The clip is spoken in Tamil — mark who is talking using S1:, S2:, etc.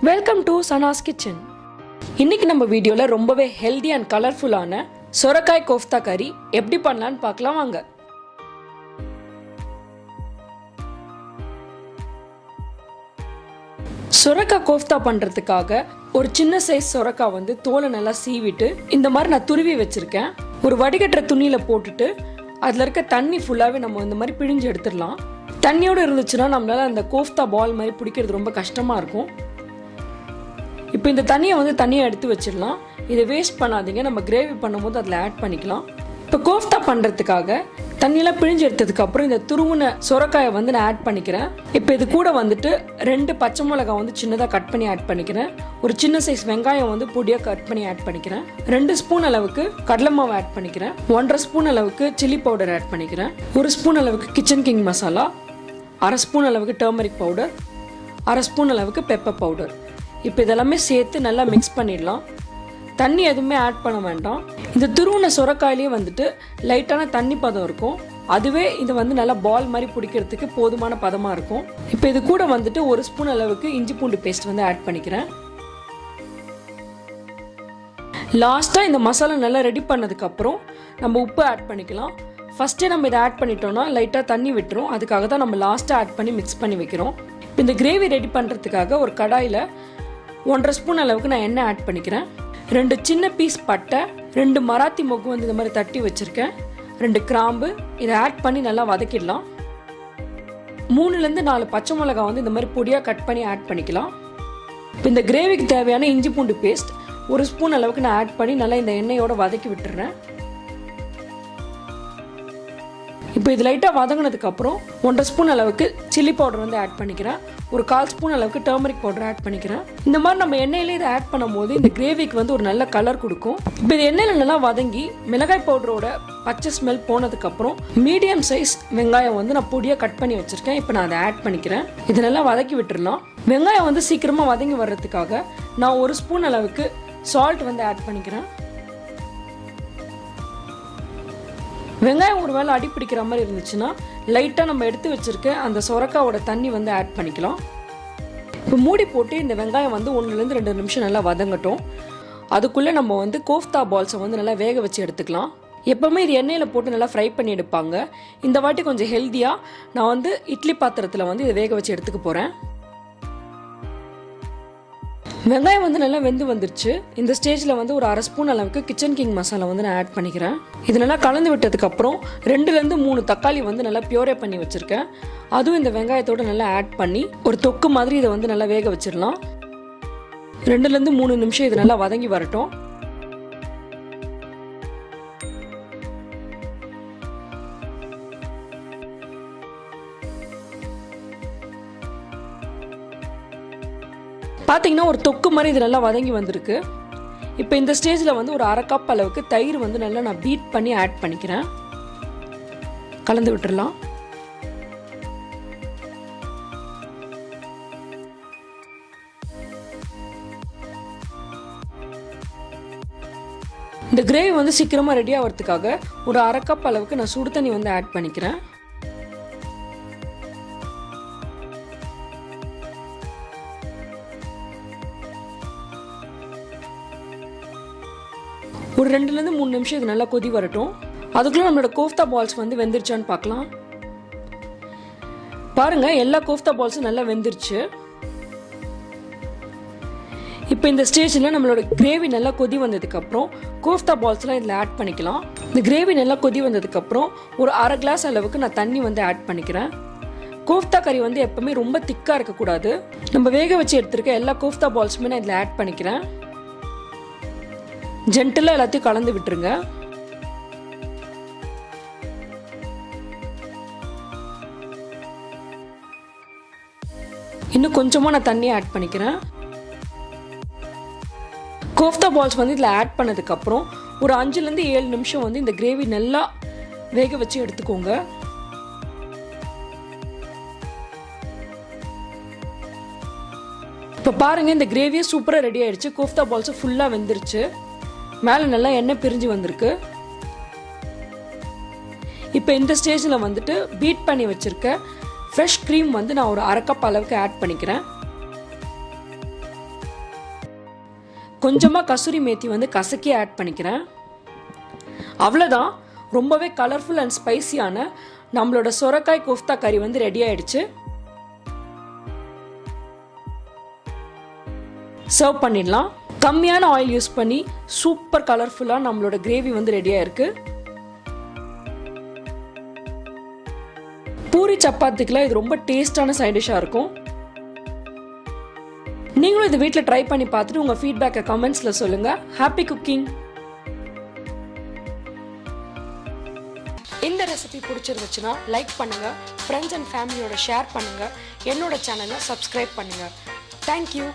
S1: Welcome to Sana's kitchen. இன்னைக்கு நம்ம வீடியோவில் ரொம்பவே ஹெல்தி அண்ட் கலர்ஃபுல்லான சொரக்காய் கோஃப்தா கறி எப்படி பண்ணலான்னு பார்க்கலாம் வாங்க. சொரக்காய் கோஃப்தா பண்ணுறதுக்காக ஒரு சின்ன சைஸ் சொரக்காய் வந்து தோலை நல்லா சீவிட்டு இந்த மாதிரி நான் துருவி வச்சுருக்கேன். ஒரு வடிகட்டுற துணியில் போட்டுட்டு அதில் இருக்க தண்ணி ஃபுல்லாகவே நம்ம இந்த மாதிரி பிழிஞ்சு எடுத்துடலாம். தண்ணியோடு இருந்துச்சுன்னா நம்மளால் அந்த கோஃப்தா பால் மாதிரி பிடிக்கிறது ரொம்ப கஷ்டமாக இருக்கும். இப்போ இந்த தண்ணியை வந்து தனியாக எடுத்து வச்சிடலாம். இதை வேஸ்ட் பண்ணாதீங்க, நம்ம கிரேவி பண்ணும்போது அதில் ஆட் பண்ணிக்கலாம். இப்போ கோஃப்தா பண்ணுறதுக்காக தண்ணியெல்லாம் பிழிஞ்சு எடுத்ததுக்கப்புறம் இந்த துருவுன சொரக்காயை வந்து நான் ஆட் பண்ணிக்கிறேன். இப்போ இது கூட வந்துட்டு 2 பச்சை மிளகாய் வந்து சின்னதாக கட் பண்ணி ஆட் பண்ணிக்கிறேன். ஒரு சின்ன சைஸ் வெங்காயம் வந்து பொடியாக கட் பண்ணி ஆட் பண்ணிக்கிறேன். 2 ஸ்பூன் அளவுக்கு கடலை மாவு ஆட் பண்ணிக்கிறேன். 1.5 ஸ்பூன் அளவுக்கு சில்லி பவுடர் ஆட் பண்ணிக்கிறேன். 1 ஸ்பூன் அளவுக்கு கிச்சன் கிங் மசாலா, 1/2 ஸ்பூன் அளவுக்கு டர்மரிக் பவுடர், 1/2 ஸ்பூன் அளவுக்கு பெப்பர் பவுடர். இப்போ இதெல்லாமே சேர்த்து நல்லா மிக்ஸ் பண்ணிடலாம். தண்ணி எதுவுமே ஆட் பண்ண வேண்டாம். இந்த துருவின சொரக்காயிலே வந்துட்டு லைட்டான தண்ணி பதம் இருக்கும். அதுவே இது வந்து நல்லா பால் மாதிரி பிடிக்கிறதுக்கு போதுமான பதமாக இருக்கும். இப்போ இது கூட வந்துட்டு 1 ஸ்பூன் அளவுக்கு இஞ்சி பூண்டு பேஸ்ட் வந்து ஆட் பண்ணிக்கிறேன். லாஸ்ட்டாக இந்த மசாலா நல்லா ரெடி பண்ணதுக்கப்புறம் நம்ம உப்பு ஆட் பண்ணிக்கலாம். ஃபஸ்ட்டே நம்ம இதை ஆட் பண்ணிட்டோம்னா லைட்டாக தண்ணி விட்டுரும். அதுக்காக தான் நம்ம லாஸ்ட்டாக ஆட் பண்ணி மிக்ஸ் பண்ணி வைக்கிறோம். இப்போ இந்த கிரேவி ரெடி பண்ணுறதுக்காக ஒரு கடாயில் 1.5 ஸ்பூன் அளவுக்கு நான் எண்ணெய் ஆட் பண்ணிக்கிறேன். 2 சின்ன பீஸ் பட்டை, 2 மராத்தி மொக்கு வந்து இந்த மாதிரி தட்டி வச்சுருக்கேன், 2 கிராம்பு. இதை ஆட் பண்ணி நல்லா வதக்கிடலாம். 3 4 பச்சை மிளகாய் வந்து இந்த மாதிரி பொடியாக கட் பண்ணி ஆட் பண்ணிக்கலாம். இப்போ இந்த கிரேவிக்கு தேவையான இஞ்சி பூண்டு பேஸ்ட் 1 ஸ்பூன் அளவுக்கு நான் ஆட் பண்ணி நல்லா இந்த எண்ணெயோடு வதக்கி விட்டுறேன். இப்போ இது லைட்டாக வதங்கினதுக்கப்புறம் 1.5 ஸ்பூன் அளவுக்கு சில்லி பவுடர் வந்து ஆட் பண்ணிக்கிறேன். ஒரு 1/4 ஸ்பூன் அளவுக்கு டர்மரிக் பவுடர் ஆட் பண்ணிக்கிறேன். இந்த மாதிரி நம்ம எண்ணெயிலே இதை ஆட் பண்ணும்போது இந்த கிரேவிக்கு வந்து ஒரு நல்ல கலர் கொடுக்கும். இப்போ இது எண்ணெயில் நல்லா வதங்கி மிளகாய் பவுடரோட பச்சை ஸ்மெல் போனதுக்கப்புறம் மீடியம் சைஸ் வெங்காயம் வந்து நான் பொடியாக கட் பண்ணி வச்சுருக்கேன். இப்போ நான் அதை ஆட் பண்ணிக்கிறேன். இது நல்லா வதக்கி விட்டுடலாம். வெங்காயம் வந்து சீக்கிரமாக வதங்கி வர்றதுக்காக நான் 1 ஸ்பூன் அளவுக்கு சால்ட் வந்து ஆட் பண்ணிக்கிறேன். வெங்காயம் ஒரு வேளை அடி பிடிக்கிற மாதிரி இருந்துச்சுன்னா லைட்டாக நம்ம எடுத்து வச்சுருக்க அந்த சொரக்காவோட தண்ணி வந்து ஆட் பண்ணிக்கலாம். இப்போ மூடி போட்டு இந்த வெங்காயம் வந்து 1-2 நிமிஷம் நல்லா வதங்கட்டும். அதுக்குள்ளே நம்ம வந்து கோஃப்தா பால்ஸை வந்து நல்லா வேக வச்சு எடுத்துக்கலாம். எப்போவுமே இது எண்ணெயில் போட்டு நல்லா ஃப்ரை பண்ணி எடுப்பாங்க. இந்த வாட்டி கொஞ்சம் ஹெல்த்தியாக நான் வந்து இட்லி பாத்திரத்தில் வந்து இதை வேக வச்சு எடுத்துக்க போகிறேன். வெங்காயம் வந்து நல்லா வெந்து வந்துருச்சு. இந்த ஸ்டேஜில் வந்து ஒரு 1/2 ஸ்பூன் அளவுக்கு கிச்சன் கிங் மசாலா வந்து நான் ஆட் பண்ணிக்கிறேன். இது நல்லா கலந்து விட்டதுக்கப்புறம் 2-3 தக்காளி வந்து நல்லா பியூரே பண்ணி வச்சுருக்கேன். அதுவும் இந்த வெங்காயத்தோடு நல்லா ஆட் பண்ணி ஒரு தொக்கு மாதிரி இதை வந்து நல்லா வேக வச்சிடலாம். 2-3 நிமிஷம் இது நல்லா வதங்கி வரட்டும். பார்த்தீங்கன்னா ஒரு தொக்கு மாதிரி இது நல்லா வதங்கி வந்திருக்கு. இப்போ இந்த ஸ்டேஜில் வந்து ஒரு 1/2 கப் அளவுக்கு தயிர் வந்து நல்லா நான் பீட் பண்ணி ஆட் பண்ணிக்கிறேன். கலந்து விட்டுறலாம். இந்த கிரேவி வந்து சீக்கிரமாக ரெடி ஆகிறதுக்காக ஒரு 1/2 கப் அளவுக்கு நான் சுடு தண்ணி வந்து ஆட் பண்ணிக்கிறேன். ஒரு 2-3 நிமிஷம் இது நல்லா கொதி வரட்டும். அதுக்குள்ளே நம்மளோட கோஃப்தா பால்ஸ் வந்து வெந்துருச்சான்னு பார்க்கலாம். பாருங்கள், எல்லா கோஃப்தா பால்ஸும் நல்லா வெந்துருச்சு. இப்போ இந்த ஸ்டேஜில் நம்மளோட கிரேவி நல்லா கொதி வந்ததுக்கப்புறம் கோஃப்தா பால்ஸ்லாம் இதில் ஆட் பண்ணிக்கலாம். இந்த கிரேவி நல்லா கொதி வந்ததுக்கப்புறம் ஒரு 1/2 கிளாஸ் அளவுக்கு நான் தண்ணி வந்து ஆட் பண்ணிக்கிறேன். கோஃப்தா கறி வந்து எப்போவுமே ரொம்ப திக்காக இருக்கக்கூடாது. நம்ம வேக வச்சு எடுத்துருக்க எல்லா கோஃப்தா பால்ஸுமே நான் இதில் ஆட் பண்ணிக்கிறேன். ஜென்டிலாக எல்லாத்தையும் கலந்து விட்டுருங்க. இன்னும் கொஞ்சமாக நான் தண்ணி ஆட் பண்ணிக்கிறேன். கோஃப்தா பால்ஸ் வந்து இதில் ஆட் பண்ணதுக்கப்புறம் ஒரு 5-7 நிமிஷம் வந்து இந்த கிரேவி நல்லா வேக வச்சு எடுத்துக்கோங்க. இப்போ பாருங்கள், இந்த கிரேவியே சூப்பராக ரெடி ஆயிடுச்சு. கோஃப்தா பால்ஸும் ஃபுல்லாக வெந்துருச்சு. மேலே நல்லா எண்ணெய் பிரிஞ்சு வந்திருக்கு. இப்போ இந்த ஸ்டேஜில் வந்துட்டு பீட் பண்ணி வச்சுருக்க ஃப்ரெஷ் க்ரீம் வந்து நான் ஒரு 1/2 கப் அளவுக்கு ஆட் பண்ணிக்கிறேன். கொஞ்சமாக கசூரி மேத்தி வந்து கசக்கி ஆட் பண்ணிக்கிறேன். அவ்வளோதான், ரொம்பவே கலர்ஃபுல் அண்ட் ஸ்பைசியான நம்மளோட சொரக்காய் கோஃப்தா கறி வந்து ரெடி ஆயிடுச்சு. சர்வ் பண்ணிடலாம். கம்மியான ஆயில் யூஸ் பண்ணி சூப்பர் கலர்ஃபுல்லாக நம்மளோட கிரேவி வந்து ரெடியாக இருக்கு. பூரி சப்பாத்திக்கெலாம் இது ரொம்ப டேஸ்டான சைட் டிஷ்ஷாக இருக்கும். நீங்களும் இது வீட்டில் ட்ரை பண்ணி பார்த்துட்டு உங்கள் ஃபீட்பேக்கை கமெண்ட்ஸில் சொல்லுங்கள். Happy cooking. இந்த ரெசிபி பிடிச்சிருந்துச்சுன்னா லைக் பண்ணுங்கள், ஃப்ரெண்ட்ஸ் அண்ட் ஃபேமிலியோட ஷேர் பண்ணுங்கள், என்னோட சேனலை சப்ஸ்கிரைப் பண்ணுங்கள். தேங்க்யூ.